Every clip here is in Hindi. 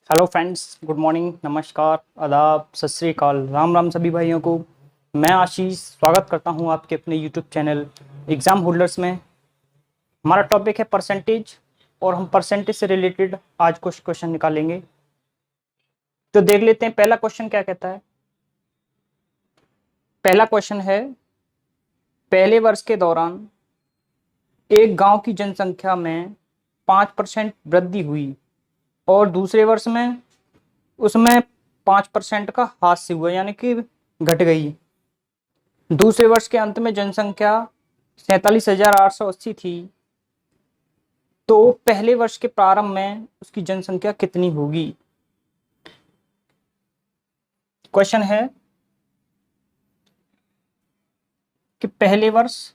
हेलो फ्रेंड्स, गुड मॉर्निंग, नमस्कार, आदाब, सत श्री अकाल, राम राम सभी भाइयों को। मैं आशीष स्वागत करता हूं आपके अपने यूट्यूब चैनल एग्ज़ाम होल्डर्स में। हमारा टॉपिक है परसेंटेज और हम परसेंटेज से रिलेटेड आज कुछ क्वेश्चन निकालेंगे। तो देख लेते हैं पहला क्वेश्चन क्या कहता है। पहला क्वेश्चन है, पहले वर्ष के दौरान एक गांव की जनसंख्या में 5% वृद्धि हुई और दूसरे वर्ष में उसमें 5% का हास्य हुआ, यानी कि घट गई। दूसरे वर्ष के अंत में जनसंख्या 47,880 थी, तो पहले वर्ष के प्रारंभ में उसकी जनसंख्या कितनी होगी। क्वेश्चन है कि पहले वर्ष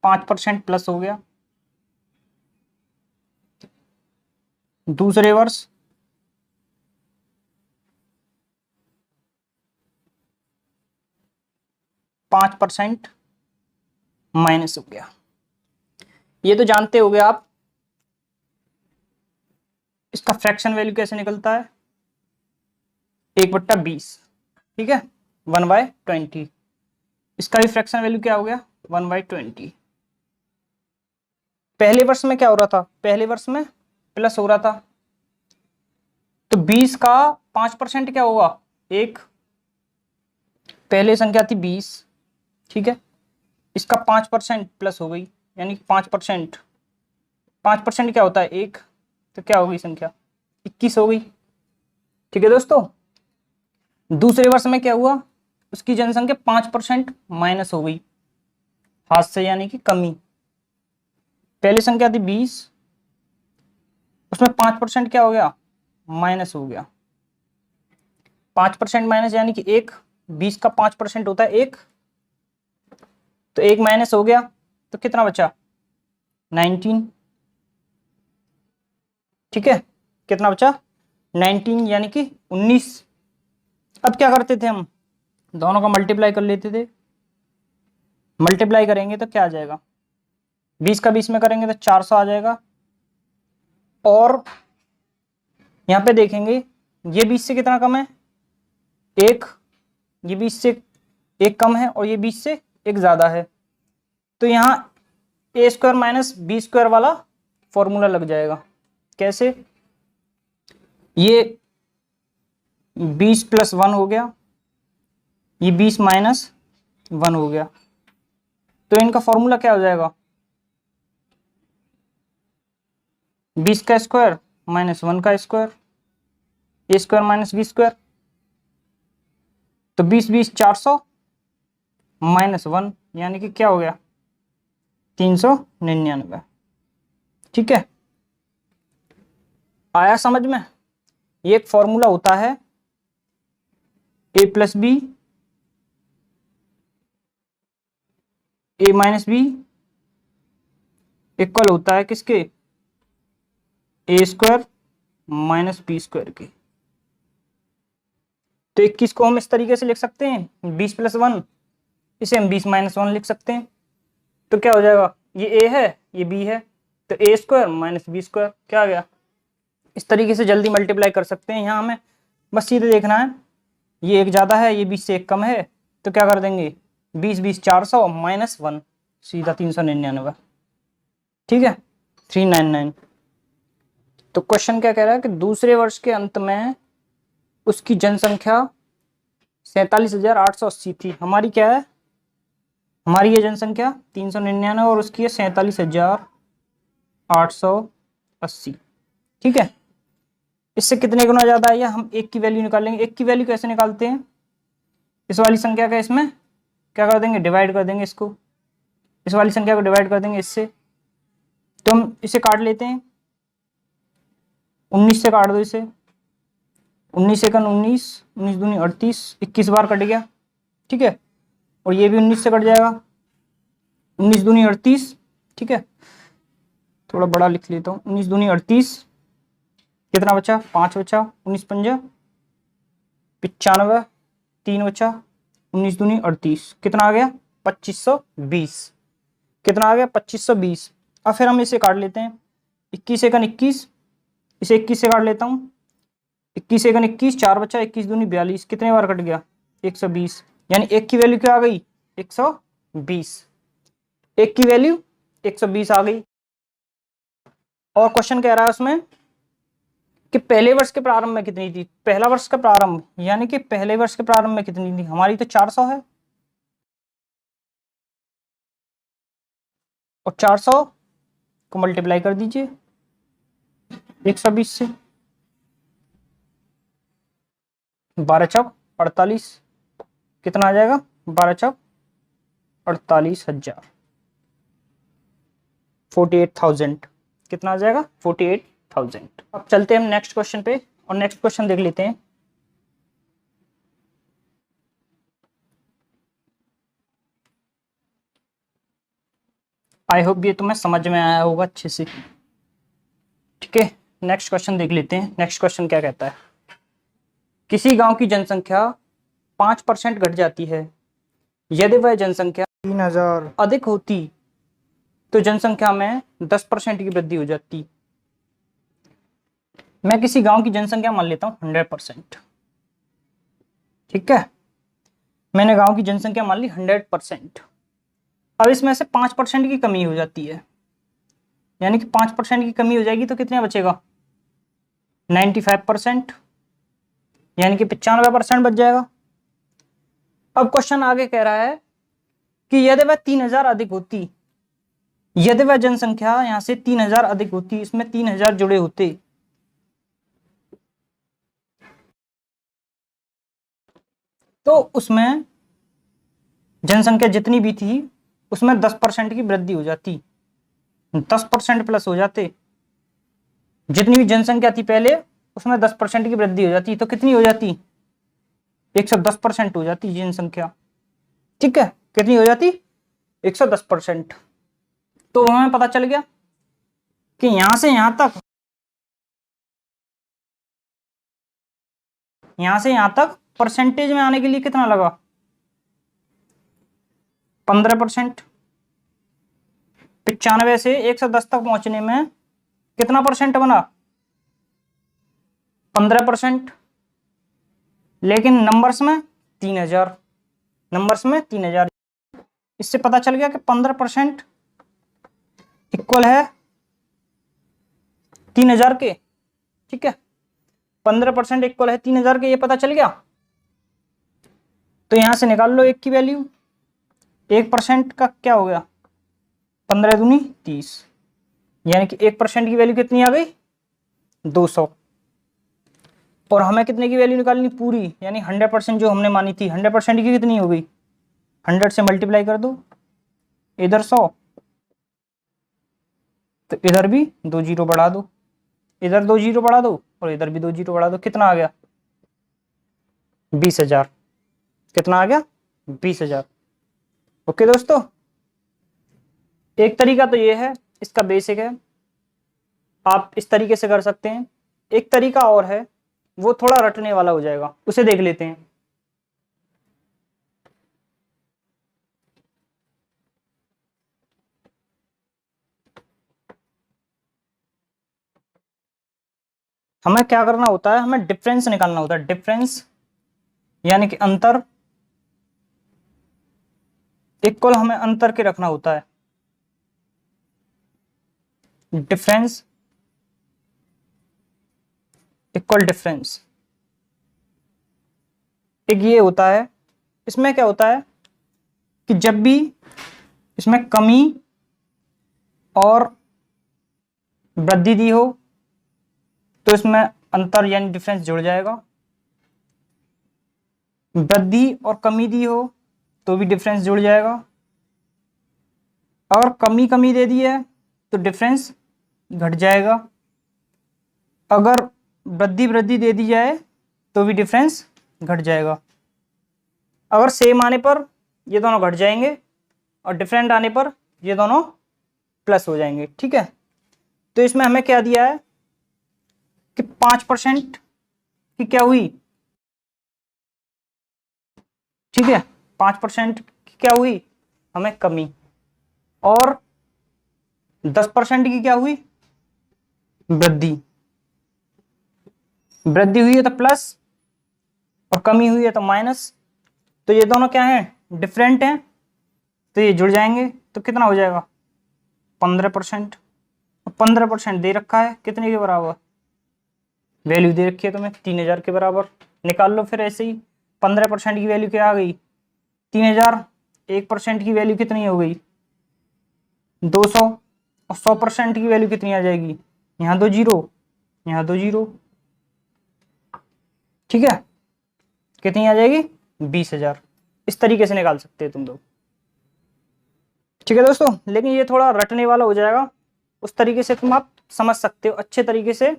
%5 प्लस हो गया, दूसरे वर्ष 5% माइनस हो गया। ये तो जानते होगे आप, इसका फ्रैक्शन वैल्यू कैसे निकलता है, 1/20। ठीक है, 1/20। इसका भी फ्रैक्शन वैल्यू क्या हो गया, 1/20। पहले वर्ष में क्या हो रहा था, पहले वर्ष में प्लस हो रहा था, तो 20 का 5% क्या होगा, एक। पहले संख्या थी 20, ठीक है, इसका 5% प्लस हो गई, यानी 5%। 5% क्या होता है, एक, तो क्या हो गई संख्या, 21 हो गई। ठीक है दोस्तों, दूसरे वर्ष में क्या हुआ, उसकी जनसंख्या 5% माइनस हो गई, हाथ से, यानी कि कमी। पहले संख्या थी 20, उसमें 5% क्या हो गया, माइनस हो गया। 5% माइनस यानी कि एक, 20 का 5% होता है एक, तो एक माइनस हो गया, तो कितना बचा, 19। ठीक है, कितना बचा, 19, यानी कि 19। अब क्या करते थे हम, दोनों का मल्टीप्लाई कर लेते थे। मल्टीप्लाई करेंगे तो क्या आ जाएगा, 20 का 20 में करेंगे तो 400 आ जाएगा। और यहाँ पे देखेंगे, ये 20 से कितना कम है, एक, ये 20 से एक कम है और ये 20 से एक ज्यादा है, तो यहाँ a² माइनस b² वाला फॉर्मूला लग जाएगा। कैसे, ये 20 + 1 हो गया, ये 20 - 1 हो गया, तो इनका फॉर्मूला क्या हो जाएगा, 20 का स्क्वायर माइनस 1 का स्क्वायर, a² माइनस b²। तो 20 20 400 माइनस 1, यानी कि क्या हो गया, 399। ठीक है, आया समझ में। ये एक फॉर्मूला होता है, a + b, a - b equal होता है किसके, a² माइनस b² के। तो 21 को हम इस तरीके से लिख सकते हैं, 20 + 1, इसे हम 20 - 1 लिख सकते हैं। तो क्या हो जाएगा, ये a है, ये b है, तो a² माइनस b² क्या आ गया। इस तरीके से जल्दी मल्टीप्लाई कर सकते हैं। यहाँ हमें बस सीधे देखना है, ये एक ज़्यादा है, ये 20 से एक कम है, तो क्या कर देंगे, 20 20 400 माइनस 1, सीधा 399। ठीक है, 399। तो क्वेश्चन क्या कह रहा है कि दूसरे वर्ष के अंत में उसकी जनसंख्या 47,880 थी। हमारी क्या है, हमारी ये जनसंख्या 399 और उसकी है 47,880। ठीक है, इससे कितने गुना ज्यादा है, या हम एक की वैल्यू निकालेंगे। एक की वैल्यू कैसे निकालते हैं, इस वाली संख्या का इसमें क्या कर देंगे, डिवाइड कर देंगे इसको, इस वाली संख्या को डिवाइड कर देंगे इससे। तो हम इसे काट लेते हैं, 19 से काट दो इसे, 19 एकन 19, 19 दूनी 38, 21 बार कट गया। ठीक है, और ये भी 19 से कट जाएगा, 19 दूनी 38। ठीक है, थोड़ा बड़ा लिख लेता हूँ, 19 दूनी 38, कितना बचा, 5 बचा, 19 × 5 = 95, 3 बचा, 19 दूनी 38, कितना आ गया, 2520। कितना आ गया 2520। अब फिर हम इसे काट लेते हैं, 21 एकन 21, इसे 21 से काट लेता हूँ, 21 एकन 21, 4 बचा, 21 दूनी 42, कितने बार कट गया 120, यानी एक की वैल्यू क्या आ गई 120, एक की वैल्यू 120 आ गई। और क्वेश्चन कह रहा है उसमें कि पहले वर्ष के प्रारंभ में कितनी थी, पहला वर्ष का प्रारंभ यानी कि पहले वर्ष के प्रारंभ में कितनी थी, हमारी तो 400 है, और 400 को मल्टीप्लाई कर दीजिए 120 से, 12 चौक 48, कितना आ जाएगा 12 चौक 48,000, 48,000, कितना आ जाएगा 48,000। अब चलते हैं हम नेक्स्ट क्वेश्चन पे और नेक्स्ट क्वेश्चन देख लेते हैं। आई होप ये तुम्हें समझ में आया होगा अच्छे से। ठीक है, नेक्स्ट क्वेश्चन देख लेते हैं। नेक्स्ट क्वेश्चन क्या कहता है, किसी गांव की जनसंख्या 5% घट जाती है, यदि वह जनसंख्या 3000 अधिक होती तो जनसंख्या में 10% की वृद्धि हो जाती। मैं किसी गांव की जनसंख्या मान लेता हूं 100%। ठीक है, मैंने गांव की जनसंख्या मान ली 100%। अब इसमें से 5% की कमी हो जाती है, यानी कि 5% की कमी हो जाएगी तो कितना बचेगा 95%, यानी कि 95% बच जाएगा। अब क्वेश्चन आगे कह रहा है कि यदि वह 3000 अधिक होती, यदि वह जनसंख्या यहां से 3000 अधिक होती, इसमें 3000 जुड़े होते, तो उसमें जनसंख्या जितनी भी थी उसमें 10% की वृद्धि हो जाती, 10% प्लस हो जाते, जितनी भी जनसंख्या थी पहले उसमें 10% की वृद्धि हो जाती, तो कितनी हो जाती 110% हो जाती जनसंख्या। ठीक है, कितनी हो जाती 110%। तो हमें पता चल गया कि यहां से यहां तक, यहां से यहां तक परसेंटेज में आने के लिए कितना लगा 15%। 95 से 110 तक पहुंचने में कितना परसेंट बना 15%, लेकिन नंबर्स में 3000, नंबर्स में 3000। इससे पता चल गया कि 15% इक्वल है 3000 के। ठीक है, 15% इक्वल है 3000 के, ये पता चल गया। तो यहां से निकाल लो एक की वैल्यू, 1% का क्या हो गया 15 दूनी 30, यानी कि 1% की वैल्यू कितनी आ गई 200। और हमें कितने की वैल्यू निकालनी पूरी, यानी 100% जो हमने मानी थी 100% की कितनी हो गई 100 से मल्टीप्लाई कर दो, इधर 100 तो इधर भी 2 जीरो बढ़ा दो, इधर 2 जीरो बढ़ा दो और इधर भी 2 जीरो बढ़ा दो, कितना आ गया 20,000। कितना आ गया 20,000। ओके दोस्तों, एक तरीका तो ये है, इसका बेसिक है, आप इस तरीके से कर सकते हैं। एक तरीका और है, वो थोड़ा रटने वाला हो जाएगा, उसे देख लेते हैं। हमें क्या करना होता है, हमें डिफरेंस निकालना होता है, डिफरेंस यानी कि अंतर, इक्वल हमें अंतर के रखना होता है, डिफरेंस इक्वल डिफरेंस। एक ये होता है, इसमें क्या होता है कि जब भी इसमें कमी और वृद्धि दी हो तो इसमें अंतर यानी डिफरेंस जुड़ जाएगा, वृद्धि और कमी दी हो तो भी डिफरेंस जुड़ जाएगा, अगर कमी कमी दे दी है तो डिफरेंस घट जाएगा, अगर वृद्धि वृद्धि दे दी जाए तो भी डिफरेंस घट जाएगा, अगर सेम आने पर ये दोनों घट जाएंगे और डिफरेंट आने पर ये दोनों प्लस हो जाएंगे। ठीक है, तो इसमें हमें क्या दिया है कि 5% की क्या हुई, ठीक है 5% की क्या हुई हमें कमी, और 10% की क्या हुई, वृद्धि। वृद्धि हुई है तो प्लस और कमी हुई है तो माइनस। तो ये दोनों क्या है, डिफरेंट हैं, तो ये जुड़ जाएंगे तो कितना हो जाएगा 15%। 15% दे रखा है कितने के बराबर, वैल्यू दे रखी है तुम्हें 3000 के बराबर। निकाल लो फिर ऐसे ही। 15% की वैल्यू क्या आ गई 3000, 1% की वैल्यू कितनी हो गई 200, और 100% की वैल्यू कितनी आ जाएगी, यहाँ 2 जीरो, यहाँ 2 जीरो, ठीक है। कितनी आ जाएगी 20,000। इस तरीके से निकाल सकते हैं तुम लोग, ठीक है दोस्तों। लेकिन ये थोड़ा रटने वाला हो जाएगा, उस तरीके से तुम आप समझ सकते हो, अच्छे तरीके से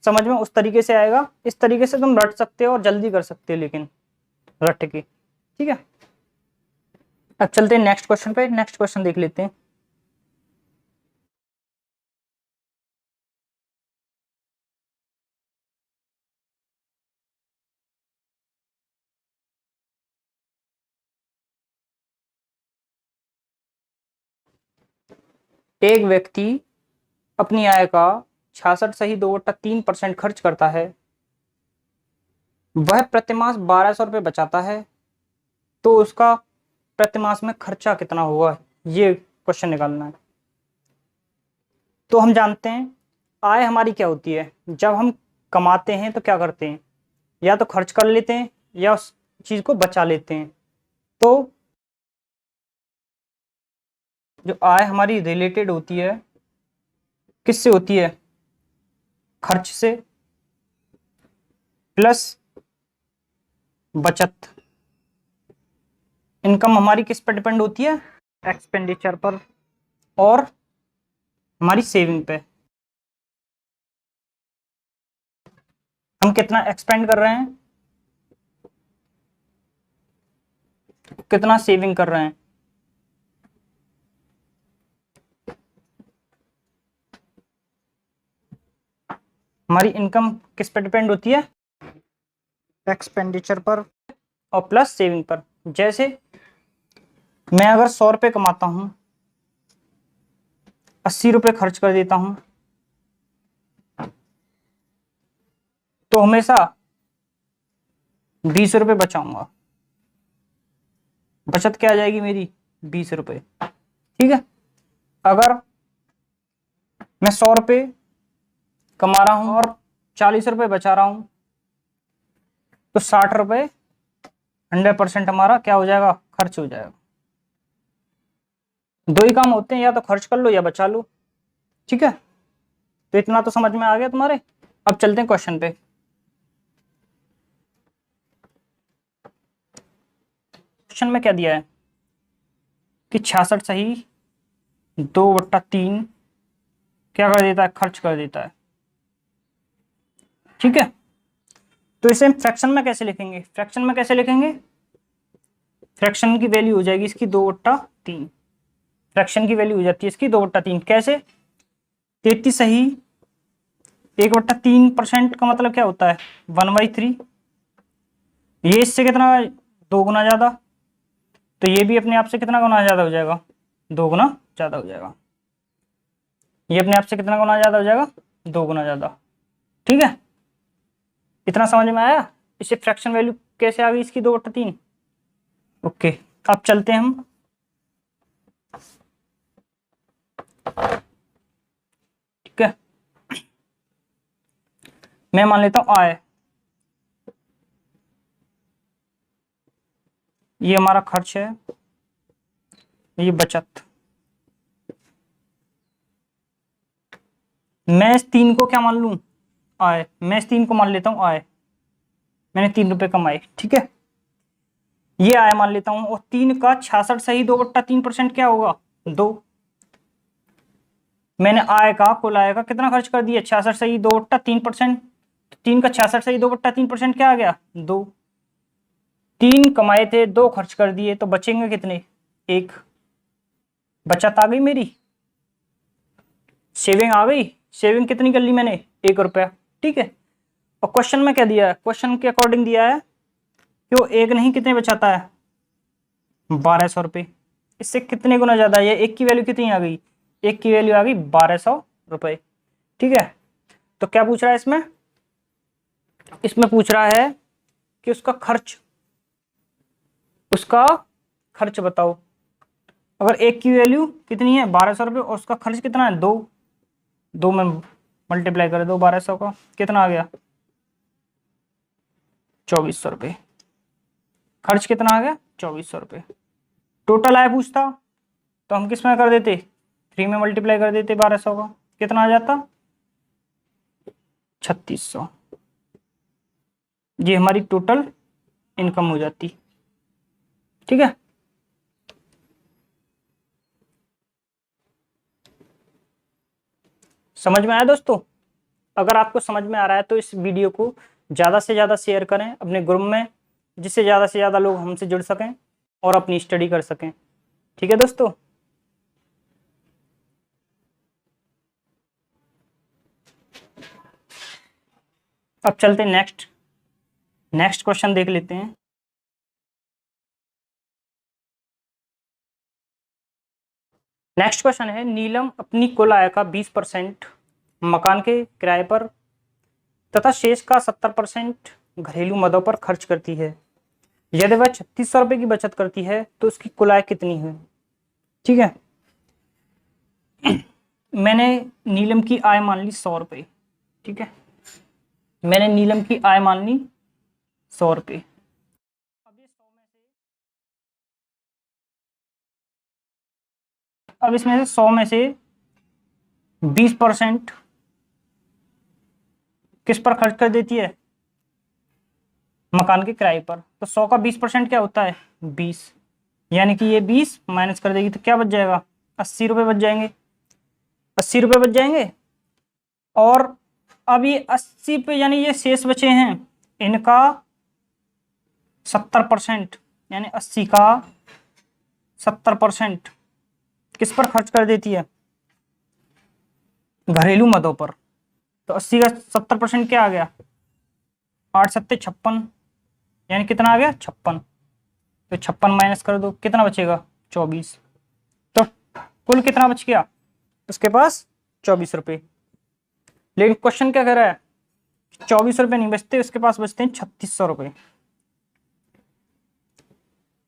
समझ में उस तरीके से आएगा। इस तरीके से तुम रट सकते हो और जल्दी कर सकते हो, लेकिन रट के, ठीक है। अब चलते हैं नेक्स्ट क्वेश्चन पे। नेक्स्ट क्वेश्चन देख लेते हैं। एक व्यक्ति अपनी आय का 66.3% खर्च करता है, वह प्रतिमास 1200 रुपये बचाता है, तो उसका प्रतिमास में खर्चा कितना होगा, ये क्वेश्चन निकालना है। तो हम जानते हैं आय हमारी क्या होती है, जब हम कमाते हैं तो क्या करते हैं, या तो खर्च कर लेते हैं या उस चीज को बचा लेते हैं। तो जो आय हमारी रिलेटेड होती है किससे होती है, खर्च से प्लस बचत। इनकम हमारी किस पर डिपेंड होती है, एक्सपेंडिचर पर और हमारी सेविंग पे। हम कितना एक्सपेंड कर रहे हैं, कितना सेविंग कर रहे हैं। हमारी इनकम किस पर डिपेंड होती है, एक्सपेंडिचर पर और प्लस सेविंग पर। जैसे मैं अगर 100 रुपये कमाता हूं, 80 रुपये खर्च कर देता हूं, तो हमेशा 20 रुपये बचाऊंगा। बचत क्या आ जाएगी मेरी 20 रुपये, ठीक है। अगर मैं 100 रुपये कमा रहा हूं और 40 रुपये बचा रहा हूं, तो 60 रुपये 100% हमारा क्या हो जाएगा, खर्च हो जाएगा। दो ही काम होते हैं, या तो खर्च कर लो या बचा लो, ठीक है। तो इतना तो समझ में आ गया तुम्हारे। अब चलते हैं क्वेश्चन पे। क्वेश्चन में क्या दिया है कि 66 सही 2/3 क्या कर देता है, खर्च कर देता है, ठीक है। तो इसे हम फ्रैक्शन में कैसे लिखेंगे, फ्रैक्शन में कैसे लिखेंगे, फ्रैक्शन की वैल्यू हो जाएगी इसकी 2/3। फ्रैक्शन की वैल्यू हो जाती है इसकी 2/3। कैसे, 33 सही 1/3% का मतलब क्या होता है 1/3। ये इससे कितना 2 गुना ज्यादा, तो ये भी अपने आप से कितना गुना ज्यादा हो जाएगा, 2 गुना ज्यादा हो जाएगा। ये अपने आप से कितना गुना ज्यादा हो जाएगा, 2 गुना ज्यादा, ठीक है। इतना समझ में आया। इससे फ्रैक्शन वैल्यू कैसे आ गई इसकी 2/3। ओके, अब चलते हैं हम ठीक है। मैं मान लेता हूं आय, ये हमारा खर्च है, ये बचत। मैं इस 3 को क्या मान लूं, आय। मैं इस 3 को मान लेता हूं आय, मैंने 3 रुपए कमाए, ठीक है। ये आय मान लेता हूं, और 3 का 66 सही 2/3% क्या होगा 2। मैंने आय का, कुल आय का कितना खर्च कर दिया 66 सही 2/3%। 3 का 66 सही 2/3% क्या आ गया 2। 3 कमाए थे 2 खर्च कर दिए, तो बचेंगे कितने 1। बचत आ गई मेरी, सेविंग आ गई। सेविंग कितनी कर ली मैंने 1 रुपया, ठीक है। और क्वेश्चन में क्या दिया है, क्वेश्चन के अकॉर्डिंग दिया है कि वो 1 नहीं कितने बचाता है 1200 रुपये। इससे कितने गुना ज्यादा है? एक की वैल्यू कितनी आ गई? एक की वैल्यू आ गई 1200 रुपए। ठीक है, तो क्या पूछ रहा है इसमें? इसमें पूछ रहा है कि उसका खर्च बताओ। अगर एक की वैल्यू कितनी है 1200 रुपये और उसका खर्च कितना है 2, 2 में मल्टीप्लाई कर दो 1200 का, कितना आ गया 2400 रुपये। खर्च कितना आ गया 2400 रुपये। टोटल आया पूछता तो हम किस में कर देते? 3 में मल्टीप्लाई कर देते 1200 का, कितना आ जाता 3600। ये हमारी टोटल इनकम हो जाती। ठीक है, समझ में आया दोस्तों? अगर आपको समझ में आ रहा है तो इस वीडियो को ज़्यादा से ज़्यादा शेयर करें अपने ग्रुप में, जिससे ज़्यादा से ज़्यादा लोग हमसे जुड़ सकें और अपनी स्टडी कर सकें। ठीक है दोस्तों, अब चलते हैं नेक्स्ट क्वेश्चन देख लेते हैं। नेक्स्ट क्वेश्चन है, नीलम अपनी कुल आय का 20% मकान के किराए पर तथा शेष का 70% घरेलू मदों पर खर्च करती है। यदि वह 3600 रुपये की बचत करती है तो उसकी कुल आय कितनी है? ठीक है, मैंने नीलम की आय मान ली 100 रुपये। ठीक है, मैंने नीलम की आय मान ली 100 रुपये। अब इसमें से 100 में से 20% किस पर खर्च कर देती है? मकान के किराए पर। तो 100 का 20% क्या होता है 20, यानी कि ये 20 माइनस कर देगी तो क्या बच जाएगा 80 रुपये बच जाएंगे। 80 रुपये बच जाएंगे। और अब ये 80 पे यानी ये शेष बचे हैं इनका 70%, यानी 80 का 70% किस पर खर्च कर देती है? घरेलू मदों पर। तो 80 का 70% क्या आ गया 8 सत्ते 56, यानी कितना आ गया 56। तो 56 माइनस कर दो, कितना बचेगा 24। तो कुल कितना बच गया उसके पास 24 रुपये। लेकिन क्वेश्चन क्या कह रहा है 24 रुपये नहीं बचते, उसके पास बचते हैं 3600 रुपये।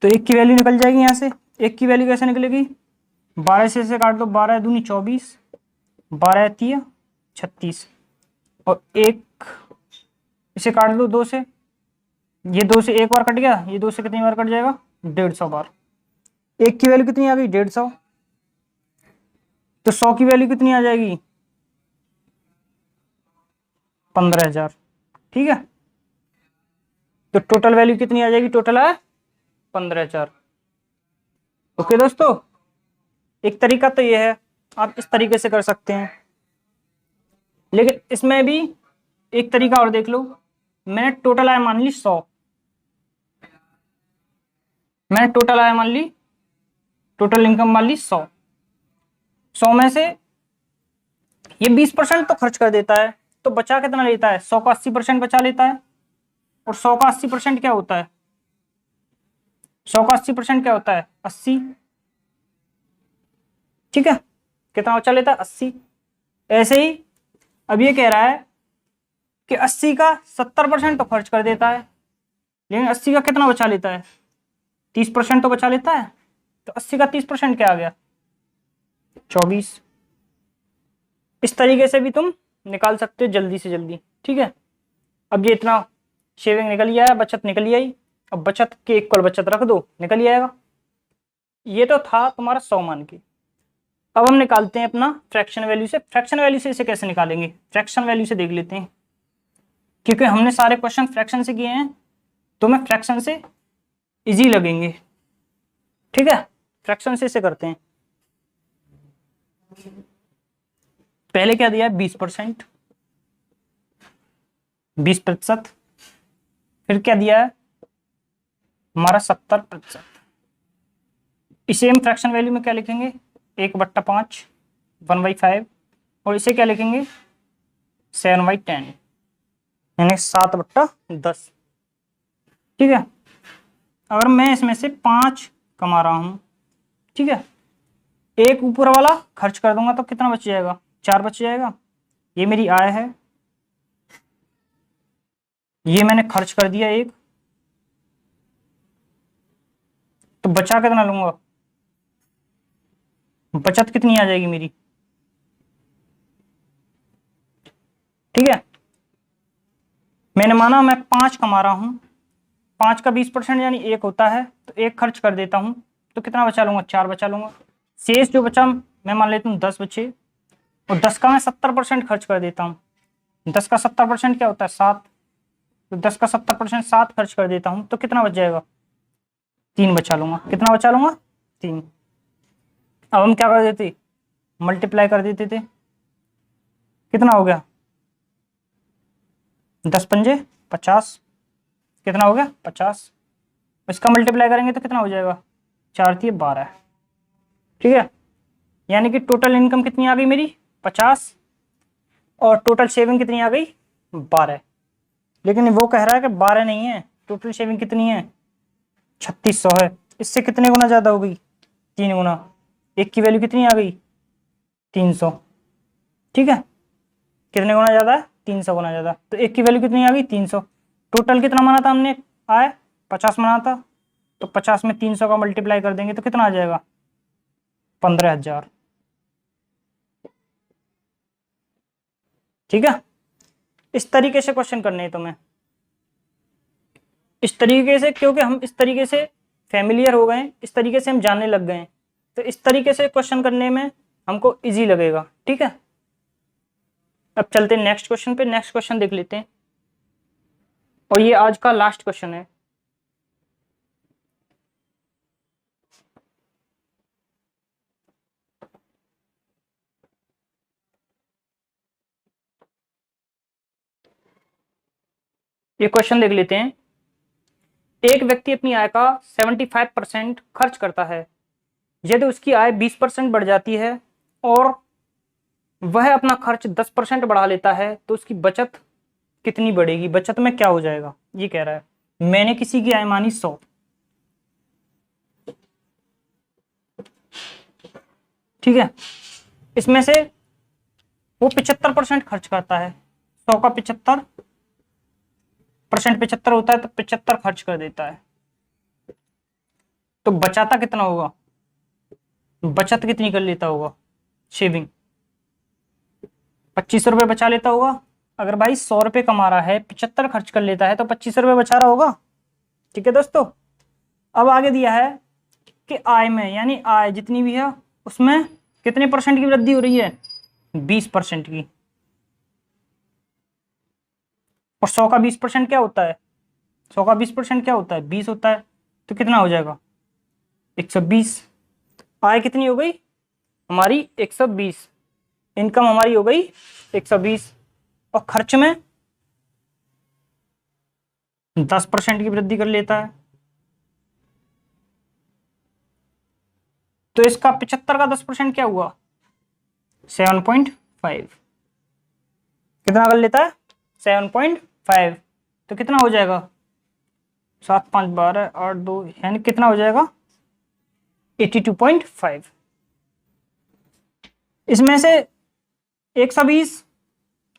तो एक की वैल्यू निकल जाएगी यहाँ से। एक की वैल्यू कैसे निकलेगी? 12 से काट दो, 12 दूनी 24, 12 तीय 36, और एक इसे काट दो 2 से, ये 2 से एक बार कट गया, ये 2 से कितनी बार कट जाएगा 150 बार। एक की वैल्यू कितनी आ गई 150, तो 100 की वैल्यू कितनी आ जाएगी 15,000। ठीक है, तो टोटल वैल्यू कितनी आ जाएगी? टोटल है 15,000। ओके दोस्तों, एक तरीका तो ये है, आप इस तरीके से कर सकते हैं। लेकिन इसमें भी एक तरीका और देख लो। मैंने टोटल आय मान ली 100, मैंने टोटल आय मान ली, टोटल इनकम मान ली 100। 100 में से ये 20% तो खर्च कर देता है, तो बचा कितना लेता है 100 का 80% बचा लेता है। और 100 का 80% क्या होता है? 100 का 80% क्या होता है 80। ठीक है, कितना बचा लेता है 80। ऐसे ही अब ये कह रहा है कि 80 का 70% तो खर्च कर देता है, लेकिन 80 का कितना बचा लेता है 30% तो बचा लेता है। तो 80 का 30% क्या आ गया 24। इस तरीके से भी तुम निकाल सकते हो जल्दी से जल्दी। ठीक है, अब ये इतना शेविंग निकल ही आया, बचत निकल ही आई। अब बचत के इक्वल बचत रख दो, निकल ही आएगा। ये तो था तुम्हारा 100 मान के। अब हम निकालते हैं अपना फ्रैक्शन वैल्यू से। फ्रैक्शन वैल्यू से इसे कैसे निकालेंगे? फ्रैक्शन वैल्यू से देख लेते हैं, क्योंकि हमने सारे क्वेश्चन फ्रैक्शन से किए हैं तो मैं फ्रैक्शन से इजी लगेंगे। ठीक है, फ्रैक्शन से इसे करते हैं। पहले क्या दिया है 20%, 20%। फिर क्या दिया है हमारा 70%। इसे हम फ्रैक्शन वैल्यू में क्या लिखेंगे 1/5, 1/5। और इसे क्या लिखेंगे 7/10, यानी 7/10। ठीक है, अगर मैं इसमें से 5 कमा रहा हूं, ठीक है, एक ऊपर वाला खर्च कर दूंगा तो कितना बच जाएगा, 4 बच जाएगा। ये मेरी आय है, ये मैंने खर्च कर दिया एक, तो बचा कितना लूंगा, बचत कितनी आ जाएगी मेरी। ठीक है, मैंने माना मैं 5 कमा रहा हूं, 5 का 20% यानी 1 होता है, तो 1 खर्च कर देता हूं तो कितना बचा लूंगा, 4 बचा लूंगा। शेष जो बचा मैं मान लेता हूँ 10 बचे, और 10 का मैं 70% खर्च कर देता हूँ। 10 का 70% क्या होता है, 7, तो 10 का 70% 7 खर्च कर देता हूँ तो कितना बच जाएगा, 3 बचा लूंगा। कितना बचा लूंगा, 3। अब हम क्या कर देते, मल्टीप्लाई कर देते थे, कितना हो गया, 10 पंजे 50, कितना हो गया 50। इसका मल्टीप्लाई करेंगे तो कितना हो जाएगा, 4 3 12। ठीक है, यानी कि टोटल इनकम कितनी आ गई मेरी 50, और टोटल सेविंग कितनी आ गई 12। लेकिन वो कह रहा है कि 12 नहीं है, टोटल सेविंग कितनी है 3600 है। इससे कितने गुना ज्यादा हो गई, 3 गुना। एक की वैल्यू कितनी आ गई 300। ठीक है, कितने गुना ज्यादा है, 300 गुना ज्यादा। तो एक की वैल्यू कितनी आ गई 300। टोटल कितना माना था हमने, आए 50 माना था, तो 50 में 300 का मल्टीप्लाई कर देंगे तो कितना आ जाएगा 15,000। ठीक है, इस तरीके से क्वेश्चन करने हैं तुम्हें, इस तरीके से, क्योंकि हम इस तरीके से फैमिलियर हो गए, इस तरीके से हम जानने लग गए, तो इस तरीके से क्वेश्चन करने में हमको इजी लगेगा। ठीक है, अब चलते हैं नेक्स्ट क्वेश्चन पे। नेक्स्ट क्वेश्चन देख लेते हैं, और ये आज का लास्ट क्वेश्चन है। ये क्वेश्चन देख लेते हैं। एक व्यक्ति अपनी आय का 75% खर्च करता है। यदि उसकी आय 20% बढ़ जाती है और वह अपना खर्च 10% बढ़ा लेता है तो उसकी बचत कितनी बढ़ेगी, बचत में क्या हो जाएगा, ये कह रहा है। मैंने किसी की आय मानी 100, ठीक है, इसमें से वो 75% खर्च करता है, 100 का 75% 75 होता है, तो 75 खर्च कर देता है, तो बचाता कितना होगा, बचत कितनी कर लेता होगा, शेविंग 25 रुपए बचा लेता होगा। अगर भाई 100 रुपए कमा रहा है, 75 खर्च कर लेता है, तो 25 रुपए बचा रहा होगा। ठीक है दोस्तों, अब आगे दिया है कि आय में, यानी आय जितनी भी है उसमें कितने परसेंट की वृद्धि हो रही है, 20% की। और 100 का 20% क्या होता है, 100 का 20% क्या होता है, 20 होता है, तो कितना हो जाएगा 120। आय कितनी हो गई हमारी 120, इनकम हमारी हो गई 120, और खर्च में 10% की वृद्धि कर लेता है, तो इसका 75 का 10% क्या हुआ 7.5। कितना कर लेता है 7.5, तो कितना हो जाएगा 7 5 12 8 2, यानी कितना हो जाएगा 82.5। इसमें से 120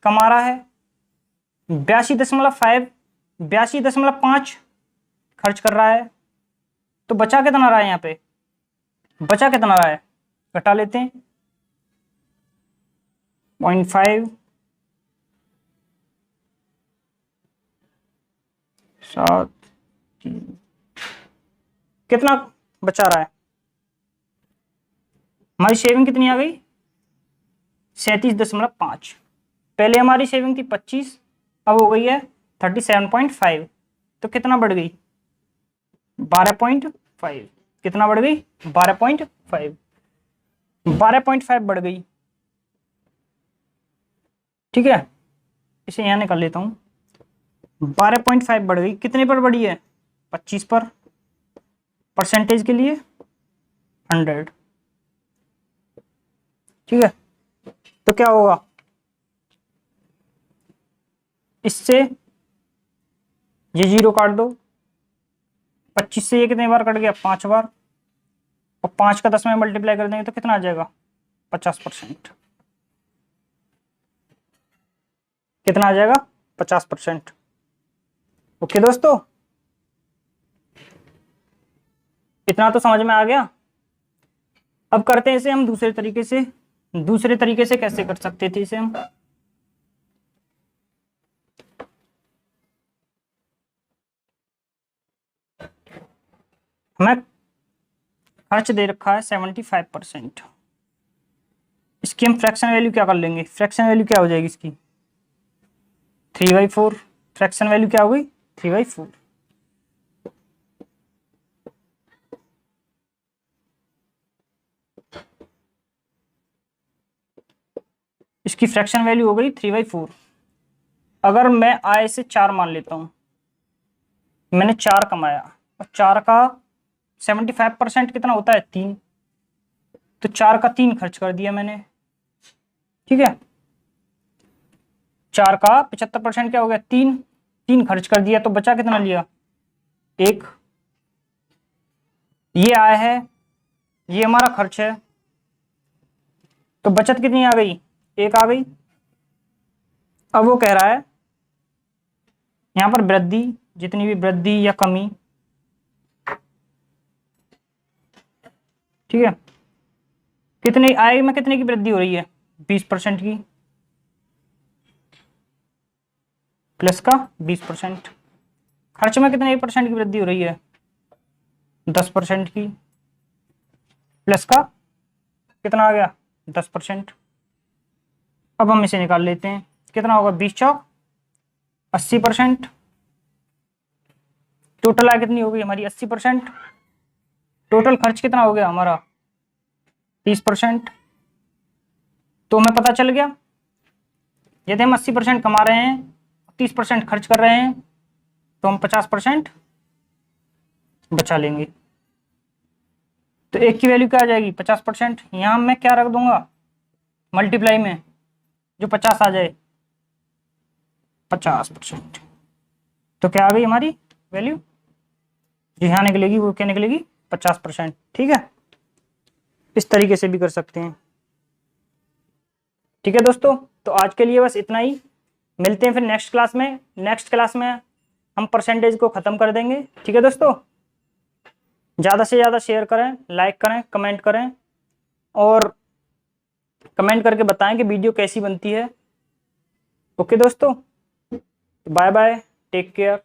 कमा रहा है, 82.5 खर्च कर रहा है, तो बचा कितना रहा है, यहाँ पे बचा कितना रहा है, घटा लेते हैं 0.5 7 कितना बचा रहा है, हमारी शेविंग कितनी आ गई 37.5। पहले हमारी शेविंग थी 25, अब हो गई है 37.5, तो कितना बढ़ गई 12.5। कितना बढ़ गई 12.5, 12.5 बढ़ गई। ठीक है, इसे यहां निकाल लेता हूं, 12.5 बढ़ गई, कितने पर बढ़ी है 25 पर, परसेंटेज के लिए 100। ठीक है, तो क्या होगा, इससे ये 0 काट दो, 25 से ये कितने बार कट गया 5 बार, और और 5 का 10 में मल्टीप्लाई कर देंगे तो कितना आ जाएगा 50%। कितना आ जाएगा 50%। ओके दोस्तों, इतना तो समझ में आ गया। अब करते हैं इसे हम दूसरे तरीके से। दूसरे तरीके से कैसे कर सकते थे इसे हम? हमें खर्च दे रखा है 75%। इसकी हम फ्रैक्शन वैल्यू क्या कर लेंगे? फ्रैक्शन वैल्यू क्या हो जाएगी इसकी? 3/4। फ्रैक्शन वैल्यू क्या हो गई? 3/4। इसकी फ्रैक्शन वैल्यू हो गई 3/4। अगर मैं आय से 4 मान लेता हूं, मैंने 4 कमाया और 4 का 75% कितना होता है? 3। तो 4 का 3 खर्च कर दिया मैंने, ठीक है। 4 का 75% क्या हो गया? 3। 3 खर्च कर दिया तो बचा कितना लिया? 1। ये आय है, ये हमारा खर्च है, तो बचत कितनी आ गई? 1 आ गई। अब वो कह रहा है यहां पर वृद्धि, जितनी भी वृद्धि या कमी, ठीक है, कितनी आय में कितने की वृद्धि हो रही है? 20% की, प्लस का 20%। खर्च में कितने % की वृद्धि हो रही है? 10% की, प्लस का कितना आ गया? 10%। अब हम इसे निकाल लेते हैं, कितना होगा? 20 चौक 80%। टोटल आय कितनी हो गई हमारी? 80%। टोटल खर्च कितना हो गया हमारा? 30%। तो हमें पता चल गया, यदि हम 80% कमा रहे हैं, 30% खर्च कर रहे हैं, तो हम 50% बचा लेंगे। तो 1 की वैल्यू क्या आ जाएगी? 50%। यहां मैं क्या रख दूंगा मल्टीप्लाई में, जो 50 आ जाए, 50%। तो क्या आ गई हमारी वैल्यू? जो यहाँ निकलेगी वो क्या निकलेगी? 50%। ठीक है, इस तरीके से भी कर सकते हैं। ठीक है दोस्तों, तो आज के लिए बस इतना ही। मिलते हैं फिर नेक्स्ट क्लास में। नेक्स्ट क्लास में हम परसेंटेज को खत्म कर देंगे। ठीक है दोस्तों, ज़्यादा से ज़्यादा शेयर करें, लाइक करें, कमेंट करें, और कमेंट करके बताएं कि वीडियो कैसी बनती है। ओके दोस्तों, बाय बाय, टेक केयर।